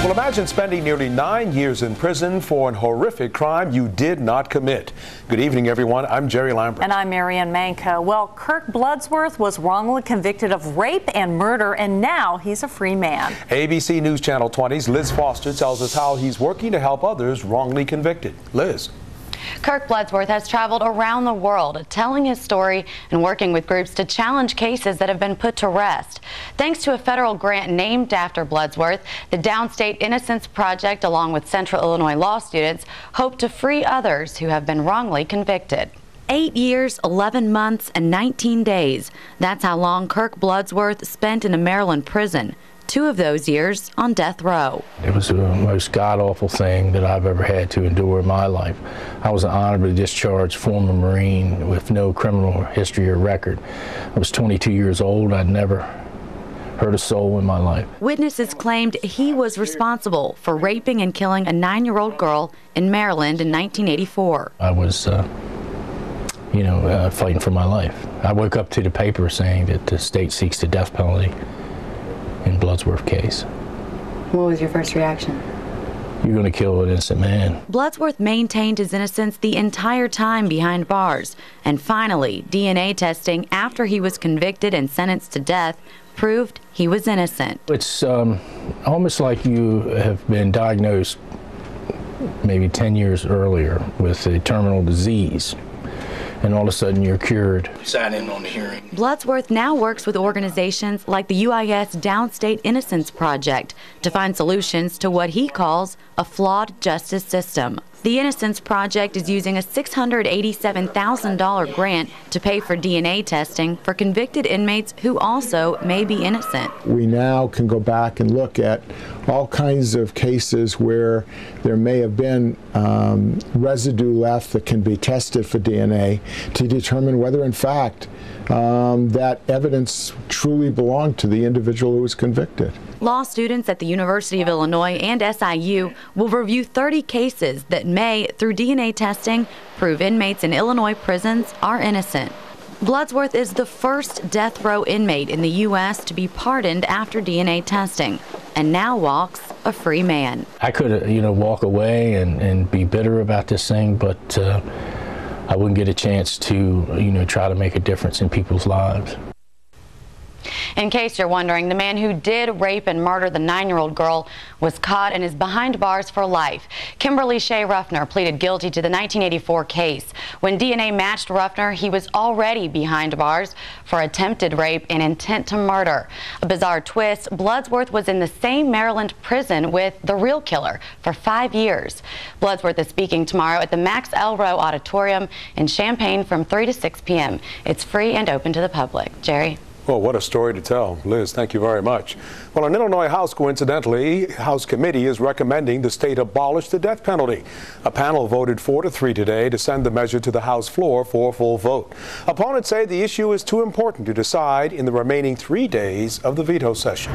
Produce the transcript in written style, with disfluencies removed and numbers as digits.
Well, imagine spending nearly 9 years in prison for an horrific crime you did not commit. Good evening, everyone. I'm Jerry Lambert. And I'm Marianne Manco. Well, Kirk Bloodsworth was wrongly convicted of rape and murder, and now he's a free man. ABC News Channel 20's Liz Foster tells us how he's working to help others wrongly convicted. Liz. Kirk Bloodsworth has traveled around the world telling his story and working with groups to challenge cases that have been put to rest. Thanks to a federal grant named after Bloodsworth, the Downstate Innocence Project, along with Central Illinois law students, hope to free others who have been wrongly convicted. 8 years, 11 months, and 19 days. That's how long Kirk Bloodsworth spent in a Maryland prison. 2 of those years on death row. It was the most god-awful thing that I've ever had to endure in my life. I was an honorably discharged former Marine with no criminal history or record. I was 22 years old. I'd never hurt a soul in my life. Witnesses claimed he was responsible for raping and killing a 9-year-old girl in Maryland in 1984. I was fighting for my life. I woke up to the paper saying that the state seeks the death penalty in Bloodsworth case. What was your first reaction? You're going to kill an innocent man. Bloodsworth maintained his innocence the entire time behind bars, and finally, DNA testing after he was convicted and sentenced to death proved he was innocent. It's almost like you have been diagnosed maybe 10 years earlier with a terminal disease, and all of a sudden you're cured. Sat in on the hearing. Bloodsworth now works with organizations like the UIS Downstate Innocence Project to find solutions to what he calls a flawed justice system. The Innocence Project is using a $687,000 grant to pay for DNA testing for convicted inmates who also may be innocent. We now can go back and look at all kinds of cases where there may have been residue left that can be tested for DNA to determine whether in fact that evidence truly belonged to the individual who was convicted. Law students at the University of Illinois and SIU will review 30 cases that may, through DNA testing, prove inmates in Illinois prisons are innocent. Bloodsworth is the first death row inmate in the U.S. to be pardoned after DNA testing, and now walks a free man. I could, walk away and be bitter about this thing, but I wouldn't get a chance to, try to make a difference in people's lives. In case you're wondering, the man who did rape and murder the 9-year-old girl was caught and is behind bars for life. Kimberly Shea Ruffner pleaded guilty to the 1984 case. When DNA matched Ruffner, he was already behind bars for attempted rape and intent to murder. A bizarre twist, Bloodsworth was in the same Maryland prison with the real killer for 5 years. Bloodsworth is speaking tomorrow at the Max Elrow Auditorium in Champaign from 3 to 6 p.m. It's free and open to the public. Jerry? Well, what a story to tell. Liz, thank you very much. Well, an Illinois House House committee is recommending the state abolish the death penalty. A panel voted 4-3 today to send the measure to the House floor for a full vote. Opponents say the issue is too important to decide in the remaining 3 days of the veto session.